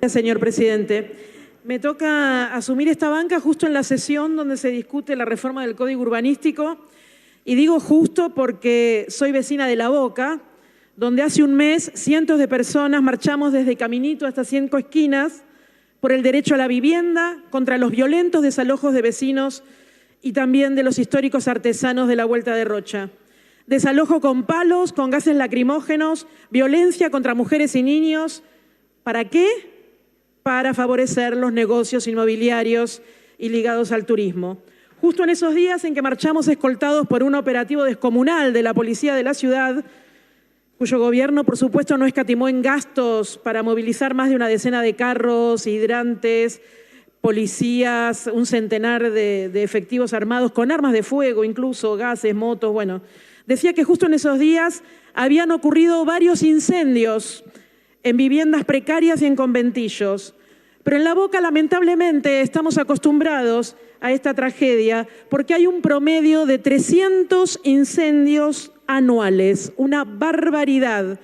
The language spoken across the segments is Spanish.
Gracias, señor presidente. Me toca asumir esta banca justo en la sesión donde se discute la reforma del Código Urbanístico. Y digo justo porque soy vecina de La Boca, donde hace un mes cientos de personas marchamos desde Caminito hasta 5 Esquinas por el derecho a la vivienda, contra los violentos desalojos de vecinos y también de los históricos artesanos de la Vuelta de Rocha. Desalojo con palos, con gases lacrimógenos, violencia contra mujeres y niños. ¿Para qué? Para favorecer los negocios inmobiliarios y ligados al turismo. Justo en esos días en que marchamos escoltados por un operativo descomunal de la policía de la ciudad, cuyo gobierno, por supuesto, no escatimó en gastos para movilizar más de una decena de carros, hidrantes, policías, un centenar de efectivos armados con armas de fuego, incluso gases, motos, bueno. Decía que justo en esos días habían ocurrido varios incendios en viviendas precarias y en conventillos. Pero en La Boca, lamentablemente, estamos acostumbrados a esta tragedia porque hay un promedio de 300 incendios anuales, una barbaridad.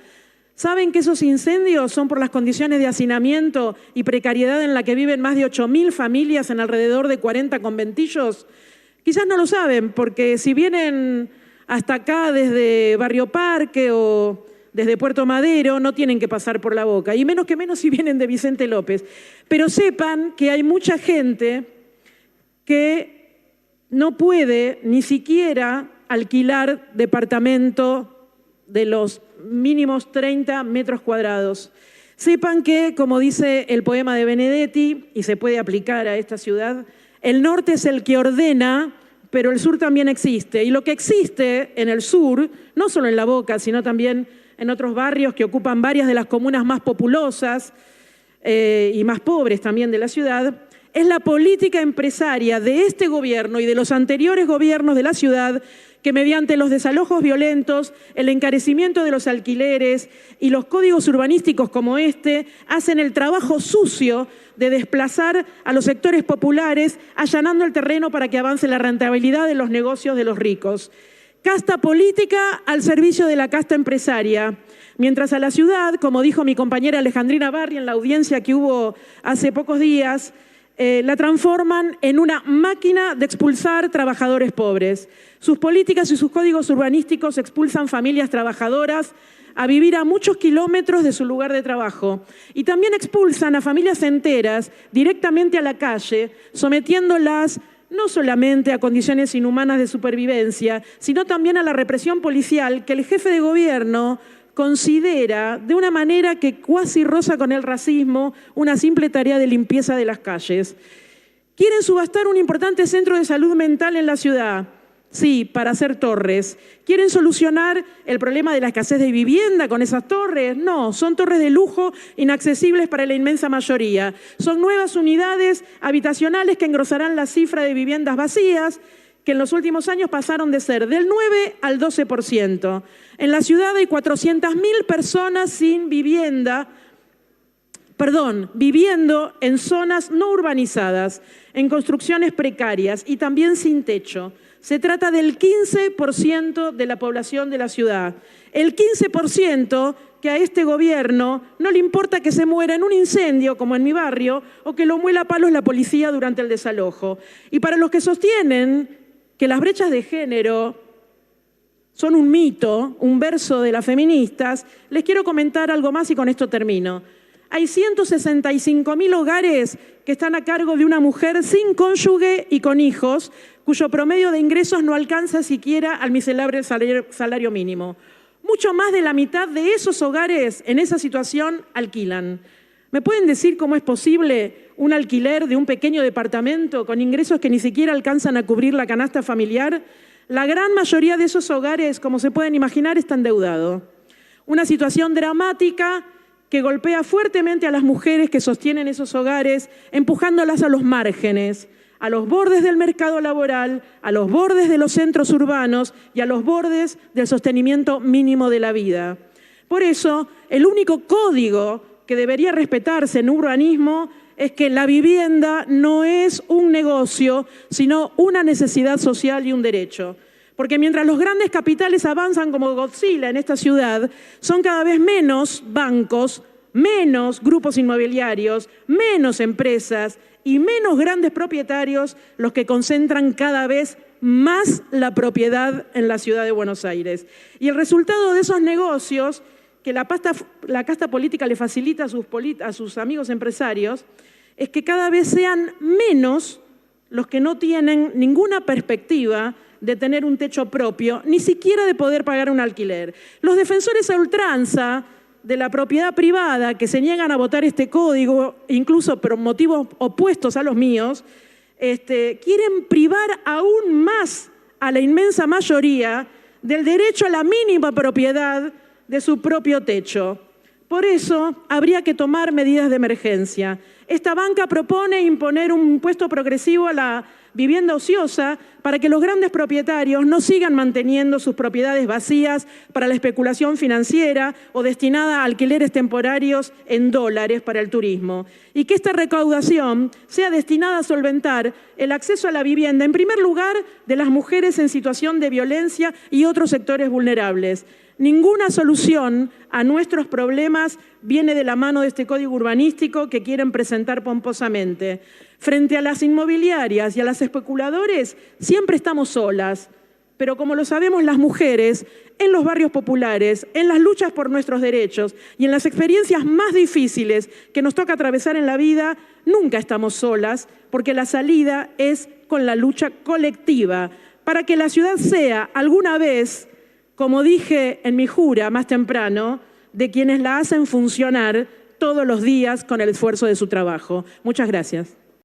¿Saben que esos incendios son por las condiciones de hacinamiento y precariedad en la que viven más de 8.000 familias en alrededor de 40 conventillos? Quizás no lo saben, porque si vienen hasta acá desde Barrio Parque o desde Puerto Madero, no tienen que pasar por La Boca, y menos que menos si vienen de Vicente López. Pero sepan que hay mucha gente que no puede ni siquiera alquilar departamento de los mínimos 30 metros cuadrados. Sepan que, como dice el poema de Benedetti, y se puede aplicar a esta ciudad, el norte es el que ordena, pero el sur también existe. Y lo que existe en el sur, no solo en La Boca, sino también en otros barrios que ocupan varias de las comunas más populosas y más pobres también de la ciudad, es la política empresaria de este gobierno y de los anteriores gobiernos de la ciudad que mediante los desalojos violentos, el encarecimiento de los alquileres y los códigos urbanísticos como este, hacen el trabajo sucio de desplazar a los sectores populares, allanando el terreno para que avance la rentabilidad de los negocios de los ricos. Casta política al servicio de la casta empresaria. Mientras a la ciudad, como dijo mi compañera Alejandrina Barri en la audiencia que hubo hace pocos días, la transforman en una máquina de expulsar trabajadores pobres. Sus políticas y sus códigos urbanísticos expulsan familias trabajadoras a vivir a muchos kilómetros de su lugar de trabajo. Y también expulsan a familias enteras directamente a la calle, sometiéndolas no solamente a condiciones inhumanas de supervivencia, sino también a la represión policial que el jefe de gobierno considera, de una manera que cuasi roza con el racismo, una simple tarea de limpieza de las calles. ¿Quieren subastar un importante centro de salud mental en la ciudad? Sí, para hacer torres. ¿Quieren solucionar el problema de la escasez de vivienda con esas torres? No, son torres de lujo inaccesibles para la inmensa mayoría. Son nuevas unidades habitacionales que engrosarán la cifra de viviendas vacías, que en los últimos años pasaron de ser del 9 al 12%. En la ciudad hay 400.000 personas sin vivienda, viviendo en zonas no urbanizadas, en construcciones precarias y también sin techo. Se trata del 15% de la población de la ciudad. El 15% que a este gobierno no le importa que se muera en un incendio, como en mi barrio, o que lo muela a palos la policía durante el desalojo. Y para los que sostienen que las brechas de género son un mito, un verso de las feministas, les quiero comentar algo más y con esto termino. Hay 165.000 hogares que están a cargo de una mujer sin cónyuge y con hijos, cuyo promedio de ingresos no alcanza siquiera al miserable salario mínimo. Mucho más de la mitad de esos hogares en esa situación alquilan. ¿Me pueden decir cómo es posible un alquiler de un pequeño departamento con ingresos que ni siquiera alcanzan a cubrir la canasta familiar? La gran mayoría de esos hogares, como se pueden imaginar, está endeudado. Una situación dramática que golpea fuertemente a las mujeres que sostienen esos hogares, empujándolas a los márgenes, a los bordes del mercado laboral, a los bordes de los centros urbanos y a los bordes del sostenimiento mínimo de la vida. Por eso, el único código que debería respetarse en urbanismo es que la vivienda no es un negocio, sino una necesidad social y un derecho. Porque mientras los grandes capitales avanzan como Godzilla en esta ciudad, son cada vez menos bancos, menos grupos inmobiliarios, menos empresas y menos grandes propietarios los que concentran cada vez más la propiedad en la ciudad de Buenos Aires. Y el resultado de esos negocios que la casta política le facilita a sus amigos empresarios es que cada vez sean menos los que no tienen ninguna perspectiva de tener un techo propio, ni siquiera de poder pagar un alquiler. Los defensores a ultranza de la propiedad privada que se niegan a votar este código, incluso por motivos opuestos a los míos, quieren privar aún más a la inmensa mayoría del derecho a la mínima propiedad de su propio techo. Por eso habría que tomar medidas de emergencia. Esta banca propone imponer un impuesto progresivo a la vivienda ociosa para que los grandes propietarios no sigan manteniendo sus propiedades vacías para la especulación financiera o destinada a alquileres temporarios en dólares para el turismo. Y que esta recaudación sea destinada a solventar el acceso a la vivienda, en primer lugar, de las mujeres en situación de violencia y otros sectores vulnerables. Ninguna solución a nuestros problemas viene de la mano de este código urbanístico que quieren presentar pomposamente. Frente a las inmobiliarias y a los especuladores, siempre estamos solas. Pero como lo sabemos las mujeres, en los barrios populares, en las luchas por nuestros derechos y en las experiencias más difíciles que nos toca atravesar en la vida, nunca estamos solas, porque la salida es con la lucha colectiva, para que la ciudad sea alguna vez, como dije en mi jura más temprano, de quienes la hacen funcionar todos los días con el esfuerzo de su trabajo. Muchas gracias.